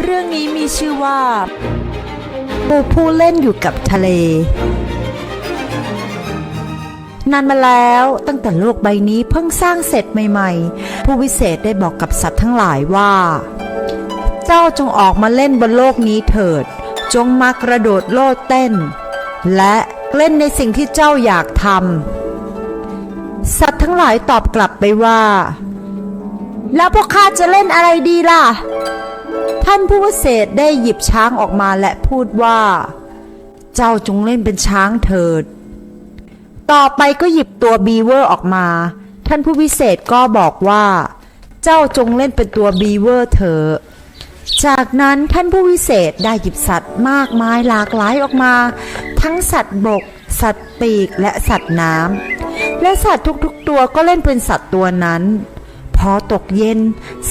เรื่องนี้มีชื่อว่าผู้เล่นอยู่กับทะเลนานมาแล้วตั้งแต่โลกใบนี้เพิ่งสร้างเสร็จใหม่ๆผู้วิเศษได้บอกกับสัตว์ทั้งหลายว่าเจ้าจงออกมาเล่นบนโลกนี้เถิดจงมากระโดดโลดเต้นและเล่นในสิ่งที่เจ้าอยากทำสัตว์ทั้งหลายตอบกลับไปว่าแล้วพวกข้าจะเล่นอะไรดีล่ะท่านผู้วิเศษได้หยิบช้างออกมาและพูดว่าเจ้าจงเล่นเป็นช้างเถิดต่อไปก็หยิบตัวบีเวอร์ออกมาท่านผู้วิเศษก็บอกว่าเจ้าจงเล่นเป็นตัวบีเวอร์เถอะจากนั้นท่านผู้วิเศษได้หยิบสัตว์มากมายหลากหลายออกมาทั้งสัตว์บกสัตว์ปีกและสัตว์น้ำและสัตว์ทุกๆตัวก็เล่นเป็นสัตว์ตัวนั้นพอตกเย็น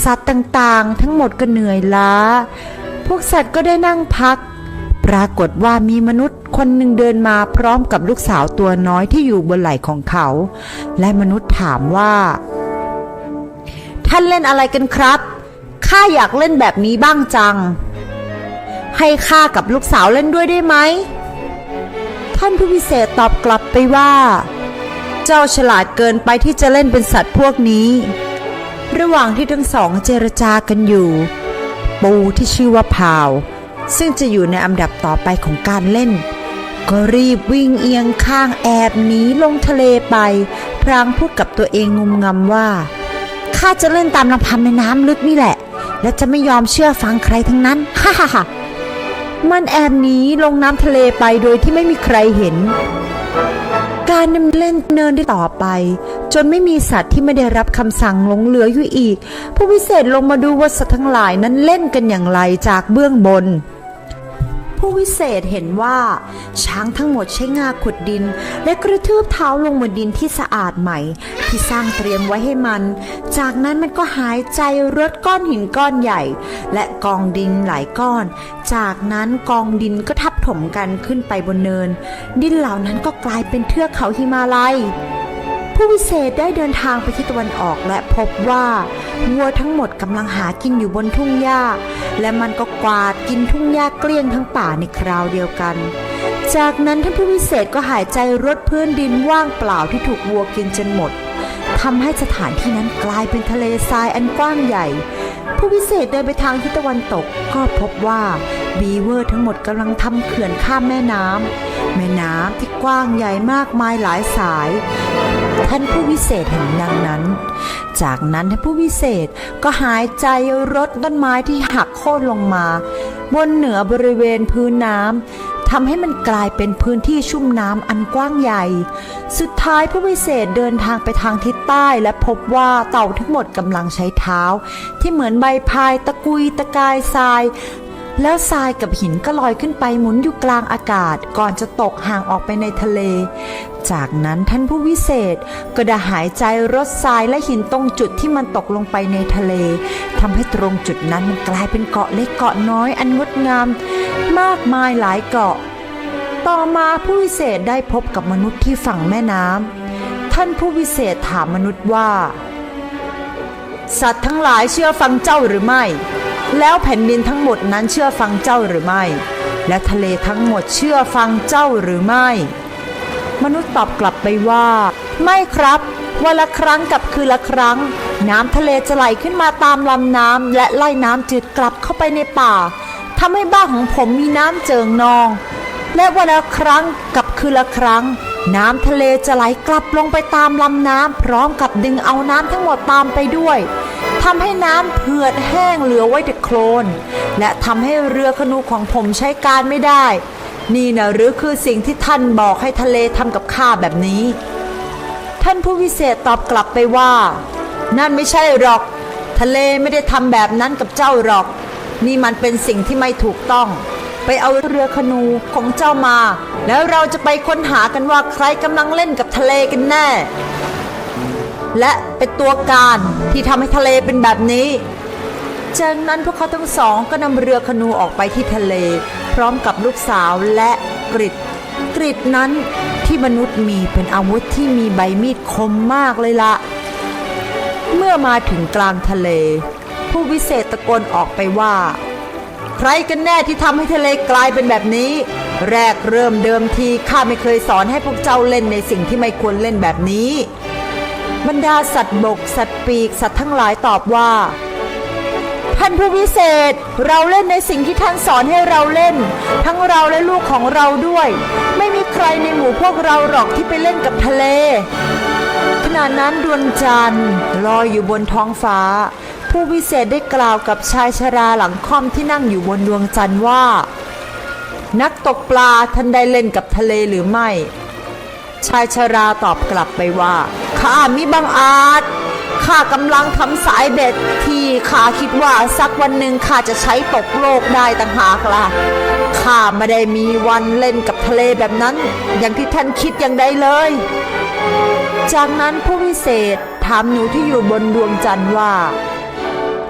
สัตว์ต่างๆทั้งหมดก็เหนื่อยล้าพวกสัตว์ก็ได้นั่งพักปรากฏว่ามีมนุษย์คนหนึ่งเดินมาพร้อมกับลูกสาวตัวน้อยที่อยู่บนไหล่ของเขาและมนุษย์ถามว่าท่านเล่นอะไรกันครับข้าอยากเล่นแบบนี้บ้างจังให้ข้ากับลูกสาวเล่นด้วยได้ไหมท่านผู้พิเศษตอบกลับไปว่าเจ้าฉลาดเกินไปที่จะเล่นเป็นสัตว์พวกนี้ระหว่างที่ทั้งสองเจรจากันอยู่ปูที่ชื่อว่าพาวซึ่งจะอยู่ในอันดับต่อไปของการเล่นก็รีบวิ่งเอียงข้างแอบหนีลงทะเลไปพลางพูดกับตัวเองงุมงำว่าข้าจะเล่นตามลำพังในน้ำลึกนี่แหละและจะไม่ยอมเชื่อฟังใครทั้งนั้นฮ่าฮ่าฮ่ามันแอบหนีลงน้ำทะเลไปโดยที่ไม่มีใครเห็นการดำเล่นเนินได้ต่อไปจนไม่มีสัตว์ที่ไม่ได้รับคำสั่งหลงเหลืออยู่อีกผู้พิเศษลงมาดูว่าสัตว์ทั้งหลายนั้นเล่นกันอย่างไรจากเบื้องบนผู้วิเศษเห็นว่าช้างทั้งหมดใช้งาขุดดินและกระทืบเท้าลงบนดินที่สะอาดใหม่ที่สร้างเตรียมไว้ให้มันจากนั้นมันก็หายใจรดก้อนหินก้อนใหญ่และกองดินหลายก้อนจากนั้นกองดินก็ทับถมกันขึ้นไปบนเนินดินเหล่านั้นก็กลายเป็นเทือกเขาหิมาลัยผู้วิเศษได้เดินทางไปที่ตะวันออกและพบว่าวัวทั้งหมดกำลังหากินอยู่บนทุ่งหญ้าและมันก็กวาดกินทุ่งหญ้าเกลี้ยงทั้งป่าในคราวเดียวกันจากนั้นท่านผู้วิเศษก็หายใจรดพื้นดินว่างเปล่าที่ถูกวัวกินจนหมดทำให้สถานที่นั้นกลายเป็นทะเลทรายอันกว้างใหญ่ผู้วิเศษเดินไปทางทิศตะวันตกก็พบว่าบีเวอร์ทั้งหมดกำลังทำเขื่อนข้ามแม่น้ำที่กว้างใหญ่มากมายหลายสายท่านผู้วิเศษเห็นดังนั้นจากนั้นท่านผู้วิเศษก็หายใจรดต้นไม้ที่หักโค่นลงมาบนเหนือบริเวณพื้นน้ำทำให้มันกลายเป็นพื้นที่ชุ่มน้ำอันกว้างใหญ่สุดท้ายผู้วิเศษเดินทางไปทางทิศใต้และพบว่าเต่าทั้งหมดกำลังใช้เท้าที่เหมือนใบพายตะกุยตะกายทรายแล้วทรายกับหินก็ลอยขึ้นไปหมุนอยู่กลางอากาศก่อนจะตกห่างออกไปในทะเลจากนั้นท่านผู้วิเศษก็ได้หายใจรดทรายและหินตรงจุดที่มันตกลงไปในทะเลทำให้ตรงจุดนั้นมันกลายเป็นเกาะเล็กเกาะน้อยอันงดงามมากมายหลายเกาะต่อมาผู้วิเศษได้พบกับมนุษย์ที่ฝั่งแม่น้ำท่านผู้วิเศษถามมนุษย์ว่าสัตว์ทั้งหลายเชื่อฟังเจ้าหรือไม่แล้วแผ่นดินทั้งหมดนั้นเชื่อฟังเจ้าหรือไม่และทะเลทั้งหมดเชื่อฟังเจ้าหรือไม่มนุษย์ตอบกลับไปว่าไม่ครับวันละครั้งกับคืนละครั้งน้ำทะเลจะไหลขึ้นมาตามลำน้ำและไล่น้ำจืดกลับเข้าไปในป่าทำให้บ้านของผมมีน้ำเจิ่งนองและวันละครั้งกับคืนละครั้งน้ำทะเลจะไหลกลับลงไปตามลำน้ำพร้อมกับดึงเอาน้ำทั้งหมดตามไปด้วยทำให้น้ำเผือดแห้งเหลือไว้แต่โคลนและทำให้เรือคนูของผมใช้การไม่ได้นี่นะหรือคือสิ่งที่ท่านบอกให้ทะเลทำกับข้าแบบนี้ท่านผู้วิเศษตอบกลับไปว่านั่นไม่ใช่หรอกทะเลไม่ได้ทำแบบนั้นกับเจ้าหรอกนี่มันเป็นสิ่งที่ไม่ถูกต้องไปเอาเรือคนูของเจ้ามาแล้วเราจะไปค้นหากันว่าใครกำลังเล่นกับทะเลกันแน่และเป็นตัวการที่ทำให้ทะเลเป็นแบบนี้จากนั้นพวกเขาทั้งสองก็นำเรือคนูออกไปที่ทะเลพร้อมกับลูกสาวและกริดนั้นที่มนุษย์มีเป็นอาวุธที่มีใบมีดคมมากเลยละเมื่อมาถึงกลางทะเลผู้วิเศษตะโกนออกไปว่า ใครกันแน่ที่ทำให้ทะเลกลายเป็นแบบนี้แรกเริ่มเดิมทีข้าไม่เคยสอนให้พวกเจ้าเล่นในสิ่งที่ไม่ควรเล่นแบบนี้บรรดาสัตว์บกสัตว์ปีกสัตว์ทั้งหลายตอบว่าท่านผู้วิเศษเราเล่นในสิ่งที่ท่านสอนให้เราเล่นทั้งเราและลูกของเราด้วยไม่มีใครในหมู่พวกเราหรอกที่ไปเล่นกับทะเลขณะนั้นดวงจันทร์ลอยอยู่บนท้องฟ้าผู้วิเศษได้กล่าวกับชายชราหลังค่อมที่นั่งอยู่บนดวงจันทร์ว่านักตกปลาท่านได้เล่นกับทะเลหรือไม่ชายชราตอบกลับไปว่าข้ามิบังอาจข้ากำลังทำสายเบ็ดที่ข้าคิดว่าสักวันหนึ่งข้าจะใช้ตกโลกได้ต่างหากล่ะข้าไม่ได้มีวันเล่นกับทะเลแบบนั้นอย่างที่ท่านคิดอย่างใดเลยจากนั้นผู้วิเศษถามหนูที่อยู่บนดวงจันทร์ว่า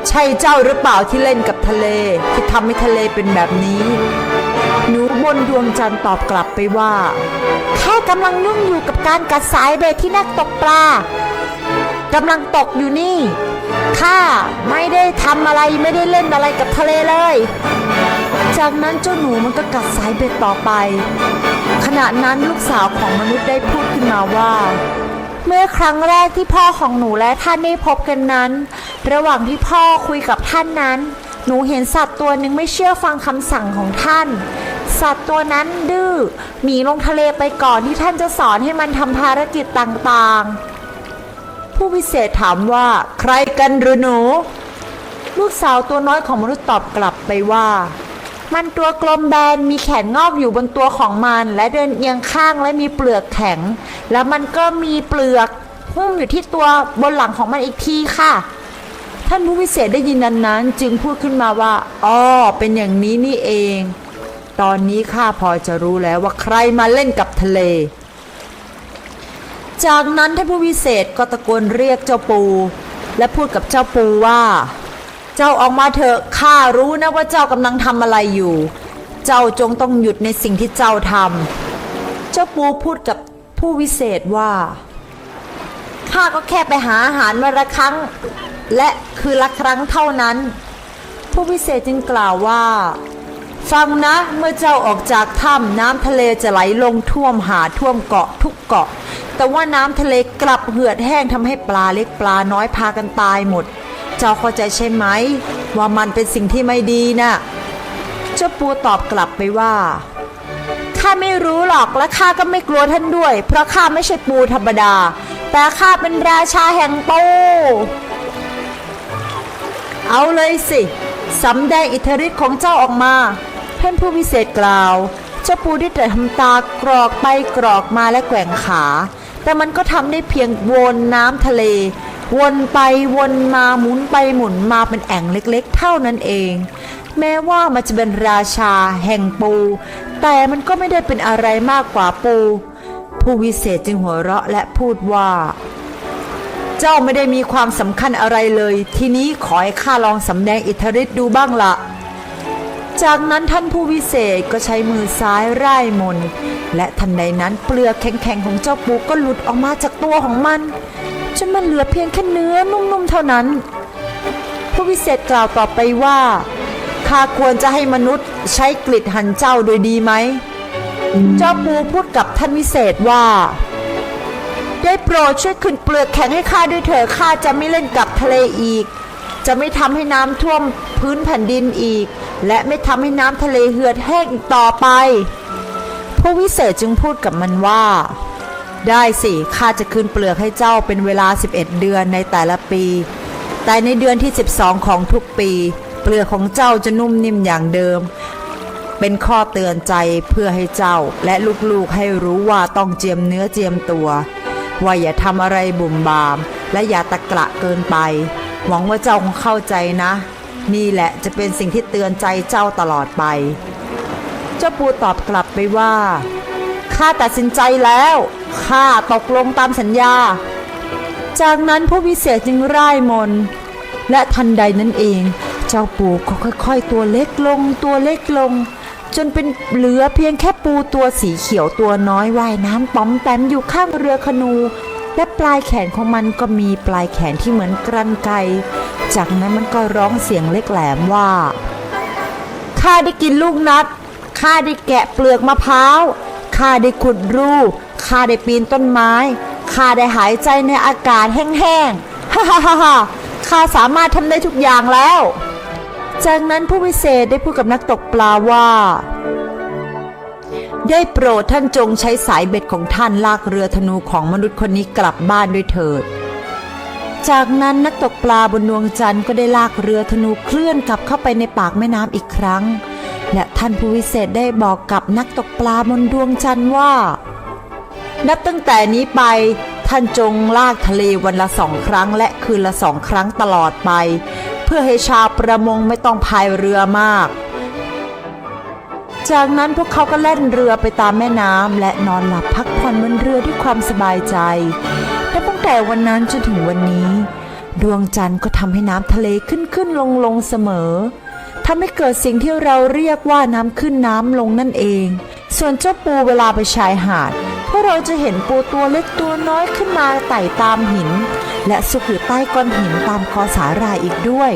ใช่เจ้าหรือเปล่าที่เล่นกับทะเลที่ทำให้ทะเลเป็นแบบนี้หนูบนดวงจันทร์ตอบกลับไปว่าข้ากำลังยุ่งอยู่กับการกัดสายเบ็ดที่นักตกปลากำลังตกอยู่นี่ข้าไม่ได้ทำอะไรไม่ได้เล่นอะไรกับทะเลเลยจากนั้นเจ้าหนูมันก็กัดสายเบ็ดต่อไปขณะนั้นลูกสาวของมนุษย์ได้พูดขึ้นมาว่าเมื่อครั้งแรกที่พ่อของหนูและท่านได้พบกันนั้นระหว่างที่พ่อคุยกับท่านนั้นหนูเห็นสัตว์ตัวหนึ่งไม่เชื่อฟังคำสั่งของท่านสัตว์ตัวนั้นดื้อหนีลงทะเลไปก่อนที่ท่านจะสอนให้มันทำภารกิจต่างๆผู้วิเศษถามว่าใครกันหรือหนูลูกสาวตัวน้อยของมนุษย์ตอบกลับไปว่ามันตัวกลมแบนมีแขนงอกอยู่บนตัวของมันและเดินเอียงข้างและมีเปลือกแข็งแล้วมันก็มีเปลือกหุ้มอยู่ที่ตัวบนหลังของมันอีกทีค่ะท่านผู้วิเศษได้ยินนั้นจึงพูดขึ้นมาว่าอ๋อเป็นอย่างนี้นี่เองตอนนี้ข้าพอจะรู้แล้วว่าใครมาเล่นกับทะเลจากนั้นท่านผู้วิเศษก็ตะโกนเรียกเจ้าปูและพูดกับเจ้าปูว่าเจ้าออกมาเถอะข้ารู้นะว่าเจ้ากำลังทำอะไรอยู่เจ้าจงต้องหยุดในสิ่งที่เจ้าทำเจ้าปูพูดกับผู้วิเศษว่าข้าก็แค่ไปหาอาหารวันละครั้งและคือละครั้งเท่านั้นผู้วิเศษจึงกล่าวว่าฟังนะเมื่อเจ้าออกจากถ้ำน้ำทะเลจะไหลลงท่วมหาท่วมเกาะทุกเกาะแต่ว่าน้ำทะเลกลับเหือดแห้งทำให้ปลาเล็กปลาน้อยพากันตายหมดเจ้าเข้าใจใช่ไหมว่ามันเป็นสิ่งที่ไม่ดีนะเจ้าปูตอบกลับไปว่าข้าไม่รู้หรอกและข้าก็ไม่กลัวท่านด้วยเพราะข้าไม่ใช่ปูธรรมดาแต่ข้าเป็นราชาแห่งปูเอาเลยสิสำแดงอิทธิฤทธิ์ของเจ้าออกมาท่านผู้วิเศษกล่าวเจ้าปูได้แต่ทำตากรอกไปกรอกมาและแกว่งขาแต่มันก็ทำได้เพียงวนน้ำทะเลวนไปวนมาหมุนไปหมุนมาเป็นแอ่งเล็กๆเท่านั้นเองแม้ว่ามันจะเป็นราชาแห่งปูแต่มันก็ไม่ได้เป็นอะไรมากกว่าปูผู้วิเศษจึงหัวเราะและพูดว่าเจ้าไม่ได้มีความสำคัญอะไรเลยทีนี้ขอให้ข้าลองสำแดงอิทธิฤทธิ์ดูบ้างละจากนั้นท่านผู้วิเศษก็ใช้มือซ้ายร่ายมนต์และทันใดนั้นเปลือกแข็งๆของเจ้าปูก็หลุดออกมาจากตัวของมันจนมันเหลือเพียงแค่เนื้อนุ่มๆเท่านั้นผู้วิเศษกล่าวต่อไปว่าข้าควรจะให้มนุษย์ใช้กฤษหั่นเจ้าโดยดีไหมเจ้าปูพูดกับท่านวิเศษว่าได้โปรดช่วยขึ้นเปลือกแข็งให้ข้าด้วยเถิดข้าจะไม่เล่นกับทะเลอีกจะไม่ทำให้น้ำท่วมพื้นแผ่นดินอีกและไม่ทำให้น้ำทะเลเหือดแห้งอีกต่อไปผู้วิเศษจึงพูดกับมันว่าได้สิข้าจะคืนเปลือกให้เจ้าเป็นเวลา11เดือนในแต่ละปีแต่ในเดือนที่12ของทุกปีเปลือกของเจ้าจะนุ่มนิ่มอย่างเดิมเป็นข้อเตือนใจเพื่อให้เจ้าและลูกๆให้รู้ว่าต้องเจียมเนื้อเจียมตัวว่าอย่าทำอะไรบุ่มบามและอย่าตะกระเกินไปหวังว่าเจ้าคงเข้าใจนะนี่แหละจะเป็นสิ่งที่เตือนใจเจ้าตลอดไปเจ้าปูตอบกลับไปว่าข้าตัดสินใจแล้วข้าตกลงตามสัญญาจากนั้นผู้วิเศษจึงร่ายมนต์และทันใดนั้นเองเจ้าปูก็ค่อยๆตัวเล็กลงตัวเล็กลงจนเป็นเหลือเพียงแค่ปูตัวสีเขียวตัวน้อยว่ายน้ำป๋อมแปมอยู่ข้างเรือคนูและปลายแขนของมันก็มีปลายแขนที่เหมือนกรรไกรจากนั้นมันก็ร้องเสียงเล็กแหลมว่า ข้าได้กินลูกนัดข้าได้แกะเปลือกมะพร้าวข้าได้ขุดรูข้าได้ปีนต้นไม้ข้าได้หายใจในอากาศแห้งๆฮ่าฮ่าฮ่าฮ่าข้าสามารถทำได้ทุกอย่างแล้วจากนั้นผู้วิเศษได้พูดกับนักตกปลาว่าได้โปรดท่านจงใช้สายเบ็ดของท่านลากเรือธนูของมนุษย์คนนี้กลับบ้านด้วยเถิดจากนั้นนักตกปลาบนดวงจันทร์ก็ได้ลากเรือธนูเคลื่อนกลับเข้าไปในปากแม่น้ำอีกครั้งและท่านผู้วิเศษได้บอกกับนักตกปลาบนดวงจันทร์ว่านับตั้งแต่นี้ไปท่านจงลากทะเลวันละ2 ครั้งและคืนละ2 ครั้งตลอดไปเพื่อให้ชาวประมงไม่ต้องพายเรือมากจากนั้นพวกเขาก็แล่นเรือไปตามแม่น้ำและนอนหลับพักผ่อนบนเรือด้วยความสบายใจและตั้งแต่วันนั้นจนถึงวันนี้ดวงจันทร์ก็ทำให้น้ำทะเลขึ้นลงเสมอทำให้เกิดสิ่งที่เราเรียกว่าน้ำขึ้นน้ำลงนั่นเองส่วนเจ้าปูเวลาไปชายหาดพวกเราจะเห็นปูตัวเล็กตัวน้อยขึ้นมาไต่ตามหินและซุกอยู่ใต้ก้อนหินตามคอสาหร่ายอีกด้วย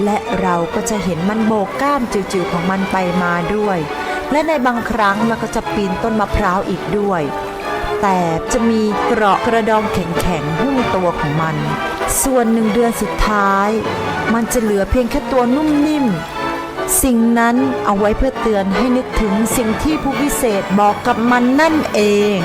และเราก็จะเห็นมันโบกก้ามจิ๋วๆของมันไปมาด้วยและในบางครั้งมันก็จะปีนต้นมะพร้าวอีกด้วยแต่จะมีเกราะกระดองแข็งๆหุ้มตัวของมันส่วน1 เดือนสุดท้ายมันจะเหลือเพียงแค่ตัวนุ่มนิ่มสิ่งนั้นเอาไว้เพื่อเตือนให้นึกถึงสิ่งที่ผู้วิเศษบอกกับมันนั่นเอง